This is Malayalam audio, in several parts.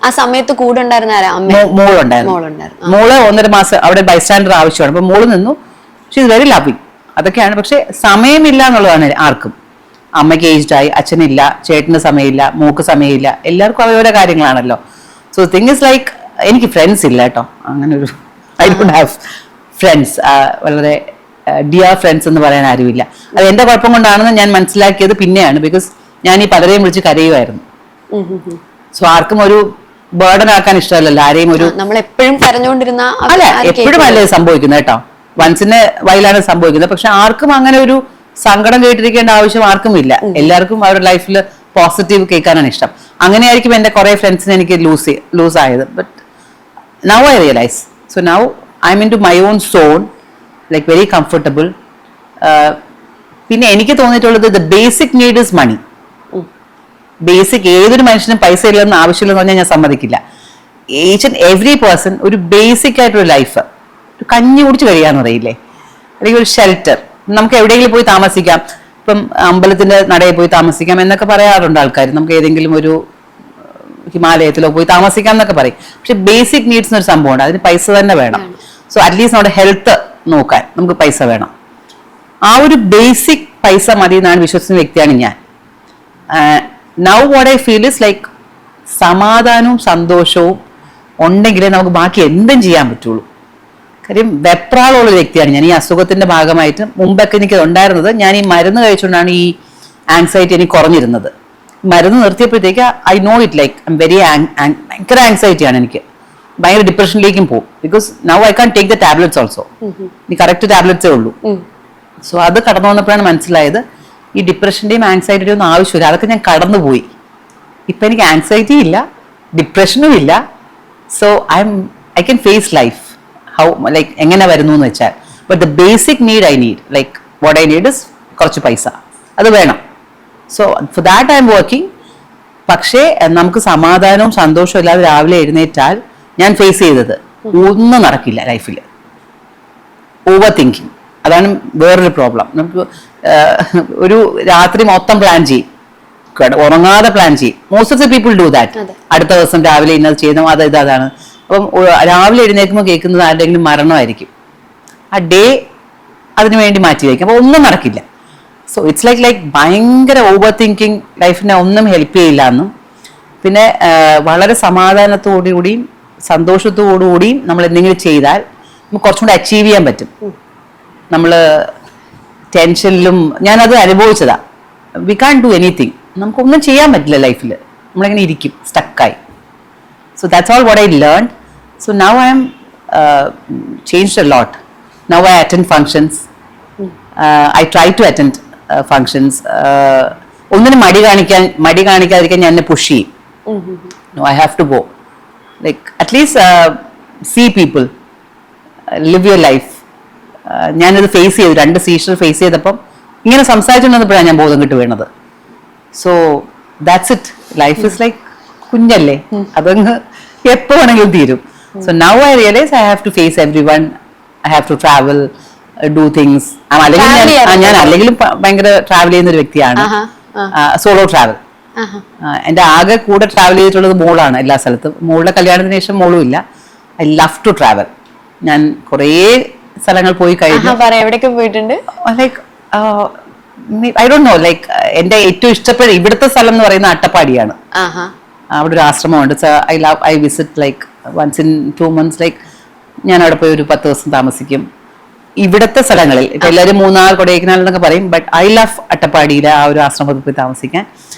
ആ സമയത്ത് കൂടെ ഉണ്ടായിരുന്ന മോളുണ്ടായിരുന്നു. മോള് 1.5 മാസം അവിടെ ബൈസ്റ്റാൻഡർ ആവശ്യമാണ്. അപ്പൊ മോള് നിന്നു. She is very loving. അതൊക്കെയാണ്. പക്ഷെ സമയമില്ല എന്നുള്ളതാണ് ആർക്കും. അമ്മയ്ക്ക് ഏജ്ഡ് ആയി, അച്ഛനില്ല, ചേട്ടന് സമയമില്ല, മോക്ക് സമയമില്ല, എല്ലാവർക്കും അവരുടെ കാര്യങ്ങളാണല്ലോ. സോ തിങ് ഇസ് ലൈക്ക് എനിക്ക് ഫ്രണ്ട്സ് ഇല്ല കേട്ടോ. അങ്ങനെ ഒരു ഐ ഡോണ്ട് ഹാവ് ഫ്രണ്ട്സ്. വളരെ ഡിയർ ഫ്രണ്ട്സ് എന്ന് പറയാൻ ആരുമില്ല. അത് എന്റെ കുഴപ്പം കൊണ്ടാണെന്ന് ഞാൻ മനസ്സിലാക്കിയത് പിന്നെയാണ്. ബിക്കോസ് ഞാൻ ഈ പലരെയും വിളിച്ച് കരയുമായിരുന്നു. സോ ആർക്കും ഒരു ബേർഡൻ ആക്കാൻ ഇഷ്ടമല്ലല്ലോ ആരെയും. ഒരു നമ്മൾ എപ്പോഴും കരഞ്ഞുകൊണ്ടിരുന്ന അല്ല, എപ്പോഴും അല്ലേ സംഭവിക്കുന്നത് കേട്ടോ. വൺസിന് വയലാണ് സംഭവിക്കുന്നത്. പക്ഷെ ആർക്കും അങ്ങനെ ഒരു സങ്കടം കേട്ടിരിക്കേണ്ട ആവശ്യം ആർക്കും ഇല്ല. എല്ലാവർക്കും അവരുടെ ലൈഫിൽ പോസിറ്റീവ് കേൾക്കാനാണ് ഇഷ്ടം. അങ്ങനെയായിരിക്കും എന്റെ കുറെ ഫ്രണ്ട്സിനെ എനിക്ക് ലൂസ് ആയത്. But now I realise. So now I M into my own zone, like very comfortable. പിന്നെ എനിക്ക് തോന്നിയിട്ടുള്ളത് the basic need is money. Basic ഏതൊരു മനുഷ്യനും പൈസ ഇല്ലെന്ന് ആവശ്യമില്ലെന്ന് പറഞ്ഞാൽ ഞാൻ സമ്മതിക്കില്ല. ഈച്ച് ആൻഡ് എവറി പേഴ്സൺ ഒരു ബേസിക് ആയിട്ടൊരു ലൈഫ്, ഒരു കഞ്ഞി കുടിച്ച് കഴിയാന്ന് പറയില്ലേ, അല്ലെങ്കിൽ ഒരു ഷെൽട്ടർ, നമുക്ക് എവിടെയെങ്കിലും പോയി താമസിക്കാം. ഇപ്പം അമ്പലത്തിന്റെ നടയിൽ പോയി താമസിക്കാം എന്നൊക്കെ പറയാറുണ്ട് ആൾക്കാർ. നമുക്ക് ഏതെങ്കിലും ഒരു ഹിമാലയത്തിലോ പോയി താമസിക്കാം എന്നൊക്കെ പറയും. പക്ഷെ ബേസിക് നീഡ്സ് എന്നൊരു സംഭവമുണ്ട്, അതിന് പൈസ തന്നെ വേണം. സോ അറ്റ്ലീസ്റ്റ് നമ്മുടെ ഹെൽത്ത് നോക്കാൻ നമുക്ക് പൈസ വേണം. ആ ഒരു ബേസിക് പൈസ മതി എന്നാണ് വിശ്വസിക്കുന്ന വ്യക്തിയാണ് ഞാൻ. Now what I feel is like സമാധാനവും സന്തോഷവും ഉണ്ടെങ്കിലേ നമുക്ക് ബാക്കി എന്തും ചെയ്യാൻ പറ്റുള്ളൂ. കാര്യം വെപ്രാളമുള്ള വ്യക്തിയാണ് ഞാൻ. ഈ അസുഖത്തിന്റെ ഭാഗമായിട്ട് മുമ്പൊക്കെ എനിക്ക് ഉണ്ടായിരുന്നത്, ഞാൻ ഈ മരുന്ന് കഴിച്ചുകൊണ്ടാണ് ഈ ആങ്സൈറ്റി എനിക്ക് കുറഞ്ഞിരുന്നത്. മരുന്ന് നിർത്തിയപ്പോഴത്തേക്ക് I know it like I am very ഭയങ്കര ആങ്സൈറ്റിയാണ് എനിക്ക്. ഭയങ്കര ഡിപ്രഷനിലേക്കും പോകും. Because now I can take the tablets also. ഈ കറക്റ്റ് ടാബ്ലറ്റ്സേ ഉള്ളൂ. സോ അത് കടന്നു വന്നപ്പോഴാണ് മനസ്സിലായത് ഈ ഡിപ്രഷന്റെയും ആങ്സൈറ്റിയുടെയും ഒന്നും ആവശ്യമില്ല. അതൊക്കെ ഞാൻ കടന്നുപോയി. ഇപ്പൊ എനിക്ക് ആങ്സൈറ്റി ഇല്ല, ഡിപ്രഷനും ഇല്ല. So I can face life how like എങ്ങനെ വരുന്നു എന്ന് വെച്ചാൽ. But the basic need I need, like what I need is കുറച്ച് പൈസ, അത് വേണം. So for that I'm working. പക്ഷേ നമുക്ക് സമാധാനവും സന്തോഷവും ഇല്ലാതെ രാവിലെ എഴുന്നേറ്റാൽ ഞാൻ ഫേസ് ചെയ്തത് ഒന്നും നടക്കില്ല ലൈഫിൽ. ഓവർ തിങ്കിങ്, അതാണ് വേറൊരു പ്രോബ്ലം. നമുക്ക് ഒരു രാത്രി മൊത്തം പ്ലാൻ ചെയ്യും, ഉറങ്ങാതെ പ്ലാൻ ചെയ്യും. Most of the people do that. അടുത്ത ദിവസം രാവിലെ ഇന്നത് ചെയ്യുന്നു, അതാണ്. അപ്പം രാവിലെ എഴുന്നേൽക്കുമ്പോൾ കേൾക്കുന്നത് ആരുടെയെങ്കിലും മരണമായിരിക്കും. ആ ഡേ അതിനു വേണ്ടി മാറ്റി വയ്ക്കും. അപ്പോൾ ഒന്നും നടക്കില്ല. സോ ഇറ്റ്സ് ലൈക്ക് ഭയങ്കര ഓവർ തിങ്കിങ് ലൈഫിനെ ഒന്നും ഹെൽപ്പ് ചെയ്യില്ല എന്നും. പിന്നെ വളരെ സമാധാനത്തോടുകൂടിയും സന്തോഷത്തോടുകൂടിയും നമ്മൾ എന്തെങ്കിലും ചെയ്താൽ നമുക്ക് കുറച്ചും കൂടി അച്ചീവ് ചെയ്യാൻ പറ്റും. നമ്മൾ ടെൻഷനിലും ഞാനത് അനുഭവിച്ചതാ. We can do anything. നമുക്കൊന്നും ചെയ്യാൻ പറ്റില്ല ലൈഫിൽ. നമ്മളിങ്ങനെ ഇരിക്കും സ്റ്റക്കായി. So that's all what I learn. So now I am changed a lot. Now I attend functions. I try to attend functions. ഒന്നിനും മടി കാണിക്കാതിരിക്കാൻ ഞാൻ എന്നെ പുഷ് ചെയ്യും. No, I have to go. Like at least see people, live your life. ഞാനത് ഫേസ് ചെയ്തു. 2 സീഷർ ഫേസ് ചെയ്തപ്പം ഇങ്ങനെ സംസാരിച്ചുകൊണ്ടിരുന്നപ്പോഴാണ് ഞാൻ ബോധം കിട്ടു വീണത്. So that's it. Life is like കുഞ്ഞല്ലേ, അതങ്ങ് എപ്പോ വേണമെങ്കിലും തീരും. So now I realise I have to face everyone. I have to travel, do things. ഞാൻ അല്ലെങ്കിലും ഭയങ്കര ട്രാവൽ ചെയ്യുന്ന ഒരു വ്യക്തിയാണ്. Solo travel. എന്റെ ആകെ കൂടെ ട്രാവൽ ചെയ്തിട്ടുള്ളത് മോളാണ് എല്ലാ സ്ഥലത്തും. മോളുടെ കല്യാണത്തിന് ശേഷം മോളും ഇല്ല. I love to travel. ഞാൻ കുറേ സ്ഥലങ്ങൾ പോയി കഴിഞ്ഞു. എവിടേക്ക് പോയിട്ടുണ്ട്? Like I don't know, like എന്റെ ഏറ്റവും ഇഷ്ടപ്പെട്ട ഇവിടുത്തെ സ്ഥലം എന്ന് പറയുന്നത് അട്ടപ്പാടിയാണ്. അവിടെ ഒരു ആശ്രമമുണ്ട്. I visit like once in 2 months. Like ഞാൻ അവിടെ പോയി ഒരു 10 ദിവസം താമസിക്കും. ഇവിടുത്തെ സ്ഥലങ്ങളിൽ ഇപ്പൊ എല്ലാവരും മൂന്നാർ, കൊടൈക്കനാൽ എന്നൊക്കെ പറയും. ബട്ട് ഐ ലവ് അട്ടപ്പാടിയിലെ ആ ഒരു ആശ്രമത്തിൽ പോയി താമസിക്കാൻ.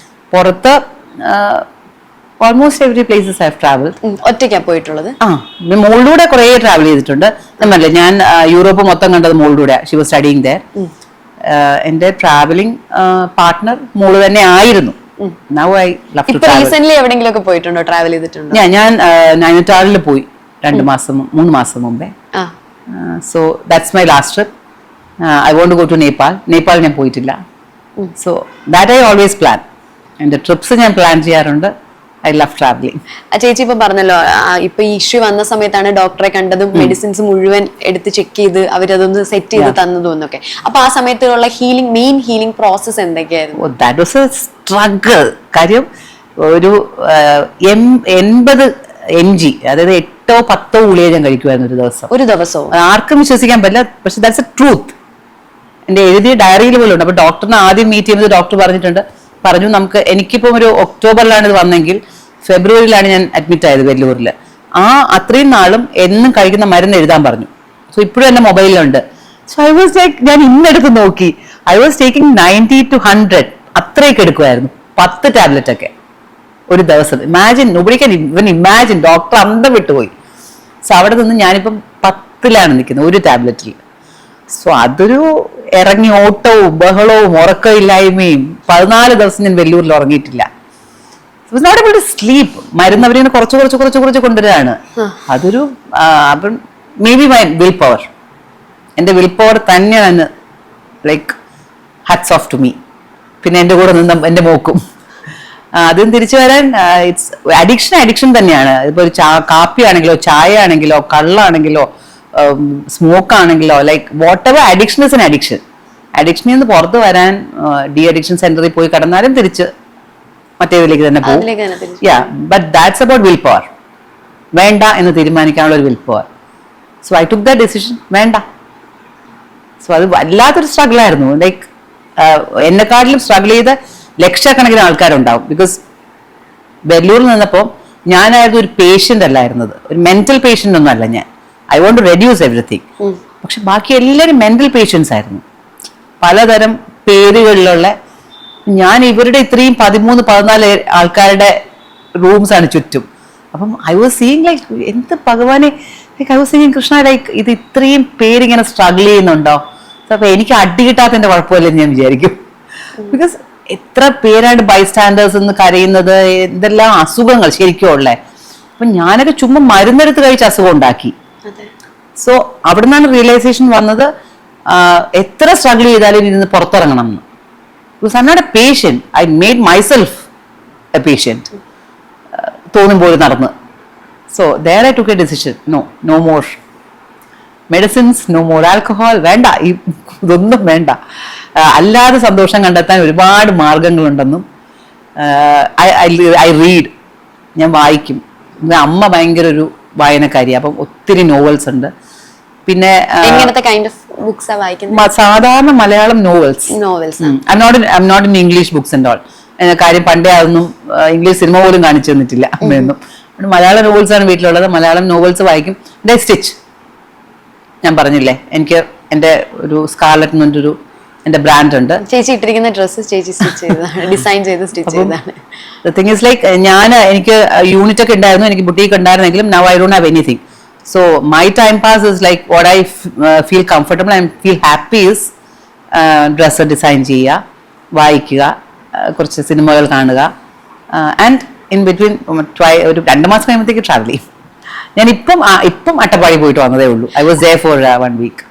പുറത്ത് almost every places I have travelled. ഒറ്റയ്ക്കാണ് പോയിട്ടുള്ളത്? മോളിലൂടെ കുറെ ട്രാവൽ ചെയ്തിട്ടുണ്ട്. എന്നല്ല, ഞാൻ യൂറോപ്പ് മൊത്തം കണ്ടത് മോളിലൂടെ. She was studying there. എന്റെ ട്രാവലിംഗ് പാർട്ട്ണർ മോള് തന്നെ ആയിരുന്നു. Now I love to travel. Recently എവിടെയെങ്കിലുമൊക്കെ പോയിട്ടുണ്ടോ, ട്രാവൽ ചെയ്തിട്ടുണ്ടോ? ഞാൻ നൈനിറ്റാളിൽ പോയി 3 മാസം മുമ്പേ. So that's my last trip. I want to go to Nepal ഞാൻ പോയിട്ടില്ല. So that I always plan. എന്റെ ട്രിപ്സ് ഞാൻ പ്ലാൻ ചെയ്യാറുണ്ട്. I love travelling. ചേച്ചി ഇപ്പൊ പറഞ്ഞല്ലോ, ഇപ്പൊ ഈ ഇഷ്യൂ വന്ന സമയത്താണ് ഡോക്ടറെ കണ്ടതും മെഡിസിൻസ് മുഴുവൻ എടുത്ത് ചെക്ക് ചെയ്ത് അവരതൊന്ന് സെറ്റ് ചെയ്ത് തന്നതും എന്നൊക്കെ. അപ്പൊ ആ സമയത്തുള്ള മെയിൻ ഹീലിംഗ് പ്രോസസ് എന്തൊക്കെയായിരുന്നു? That was A struggle. കാര്യം ഒരു 80 mg, അതായത് 8-10 ഗുളിക ഞാൻ കഴിക്കുമായിരുന്നു ഒരു ദിവസം. ആർക്കും വിശ്വസിക്കാൻ പറ്റില്ല, പക്ഷെ ദാറ്റ്സ് എ ട്രൂത്ത്. എന്റെ എഴുതിയ ഡയറിയിൽ പോലും ഉണ്ട്. അപ്പൊ ഡോക്ടറിനെ ആദ്യം മീറ്റ് ചെയ്യുന്നത് ഡോക്ടർ പറഞ്ഞു നമുക്ക്, എനിക്കിപ്പം ഒരു ഒക്ടോബറിലാണ് ഇത് വന്നെങ്കിൽ ഫെബ്രുവരിയിലാണ് ഞാൻ അഡ്മിറ്റ് ആയത് വെല്ലൂരിൽ. അത്രയും നാളും എന്നും കഴിക്കുന്ന മരുന്ന് എഴുതാൻ പറഞ്ഞു. സോ ഇപ്പോഴും എന്റെ മൊബൈലിലുണ്ട്. സോ ഐ വാസ് ലൈക്ക്, ഞാൻ ഇന്നെടുത്ത് നോക്കി, ഐ വാസ് ടേക്കിംഗ് 90 to 100 അത്രയൊക്കെ എടുക്കുമായിരുന്നു, 10 ടാബ്ലറ്റ് ഒക്കെ ഒരു ദിവസം. Imagine, nobody can even imagine. Doctor അന്തം വിട്ടുപോയി. സോ അവിടെ നിന്ന് ഞാനിപ്പം 10ലാണ് നിൽക്കുന്നത് ഒരു ടാബ്ലറ്റിൽ. സോ അതൊരു ഇറങ്ങി ഓട്ടവും ബഹളവും ഉറക്കമില്ലായ്മയും. 14 ദിവസം ഞാൻ വെല്ലൂരിൽ ഉറങ്ങിയിട്ടില്ല. Not able to sleep. മരുന്ന് അവരിങ്ങനെ കുറച്ച് കൊണ്ടുവരാണ്. അതൊരു maybe my will power. എന്റെ വിൽ പവർ തന്നെയാണ് like hats off to me. പിന്നെ എന്റെ കൂടെ നിന്ന് എന്റെ മോക്കും അതും തിരിച്ചു വരാൻ. ഇറ്റ്സ് അഡിക്ഷൻ തന്നെയാണ്. ഇപ്പൊ ഒരു കാപ്പി ആണെങ്കിലോ ചായ ആണെങ്കിലോ കള്ളാണെങ്കിലോ സ്മോക്ക് ആണെങ്കിലോ, like whatever addiction is an addiction. അഡിക്ഷനിൽ നിന്ന് പുറത്ത് വരാൻ ഡി അഡിക്ഷൻ സെന്ററിൽ പോയി കടന്നാലും തിരിച്ച് മറ്റേതിലേക്ക് തന്നെ പോകും. But that's about will power. വേണ്ട എന്ന് തീരുമാനിക്കാനുള്ള ഒരു will power. So I took the decision, വേണ്ട. സോ അത് വല്ലാത്തൊരു സ്ട്രഗിൾ ആയിരുന്നു. ലൈക്ക് എന്നെക്കാട്ടിലും സ്ട്രഗിൾ ചെയ്ത ലക്ഷക്കണക്കിന് ആൾക്കാരുണ്ടാവും. ബിക്കോസ് വെല്ലൂരിൽ നിന്നപ്പോൾ ഞാനായിരുന്നു ഒരു പേഷ്യന്റ് അല്ലായിരുന്നത്, ഒരു മെന്റൽ പേഷ്യന്റ് ഒന്നും അല്ല ഞാൻ. I want to reduce everything. പക്ഷെ ബാക്കി എല്ലാവരും മെന്റൽ പേഷ്യൻസ് ആയിരുന്നു, പലതരം പേരുകളിലുള്ള. ഞാൻ ഇവരുടെ ഇത്രയും 13-14 ആൾക്കാരുടെ റൂംസ് ആണ് ചുറ്റും. അപ്പം ഐ വാസ് സീയിങ് ലൈക്ക്, എന്ത് ഭഗവാനെ, like I was seeing Krishna, like ഇത് ഇത്രയും പേരിങ്ങനെ സ്ട്രഗിൾ ചെയ്യുന്നുണ്ടോ. അപ്പൊ എനിക്ക് അടി കിട്ടാത്തതിന്റെ കുഴപ്പമില്ലെന്ന് ഞാൻ വിചാരിക്കും. ബിക്കോസ് എത്ര പേരാണ് ബൈസ്റ്റാൻഡേഴ്സ് എന്ന് കരയുന്നത്, എന്തെല്ലാം അസുഖങ്ങൾ ശരിക്കും ഉള്ളേ. അപ്പൊ ഞാനൊക്കെ ചുമ്മാ മരുന്നെടുത്ത് കഴിച്ച് അസുഖം ഉണ്ടാക്കി. സോ അവിടെ നിന്നാണ് റിയലൈസേഷൻ വന്നത്, എത്ര സ്ട്രഗിൾ ചെയ്താലും ഇരുന്ന് പുറത്തിറങ്ങണം എന്ന്. Because I'm not a patient, I made myself a patient. തോന്നുമ്പോൾ നടന്ന്. So there I took a decision, no more medicines, no more alcohol. വേണ്ട, ഇതൊന്നും വേണ്ട. അല്ലാതെ സന്തോഷം കണ്ടെത്താൻ ഒരുപാട് മാർഗങ്ങളുണ്ടെന്നും. ഐ റീഡ്, ഞാൻ വായിക്കും. അമ്മ ഭയങ്കര ഒരു വായനക്കാരി, അപ്പം ഒത്തിരി നോവൽസ് ഉണ്ട്. പിന്നെ സാധാരണ Malayalam novels. I'm not in English books and all. കാര്യം പണ്ടേ അതൊന്നും ഇംഗ്ലീഷ് സിനിമ പോലും കാണിച്ചു തന്നിട്ടില്ല അമ്മയൊന്നും. മലയാളം നോവൽസ് ആണ് വീട്ടിലുള്ളത്. മലയാളം നോവൽസ് വായിക്കും. സ്റ്റിച്ച്, ഞാൻ പറഞ്ഞില്ലേ എനിക്ക് എന്റെ ഒരു സ്കാർലറ്റ് എന്ന് പറഞ്ഞൊരു എന്റെ ബ്രാൻഡ് ഉണ്ട്. ചേച്ചി ഇട്ടിരിക്കുന്ന ഡ്രസ്സ് ചേച്ചി സ്റ്റിച്ച് ചെയ്തതാണ്, ഡിസൈൻ ചെയ്ത് സ്റ്റിച്ച് ചെയ്തതാണ്. ദ തിങ് ഈസ് ലൈക്ക്, എനിക്ക് യൂണിറ്റ് ഒക്കെ ഉണ്ടായിരുന്നു, എനിക്ക് ബുട്ടീക്ക് ഉണ്ടായിരുന്നെങ്കിലും now I don't have anything. So my time pass is like what I feel comfortable and feel happy is dress design ചെയ്യുക, വായിക്കുക, കുറച്ച് സിനിമകൾ കാണുക, ആൻഡ് ഇൻ ബിറ്റ്വീൻ ഒരു 2 മാസം കഴിയുമ്പോഴത്തേക്ക് ട്രാവൽ ചെയ്യും. ഞാൻ ഇപ്പം അട്ടപ്പാടി പോയിട്ട് വന്നതേ ഉള്ളൂ. I was there for 1 week.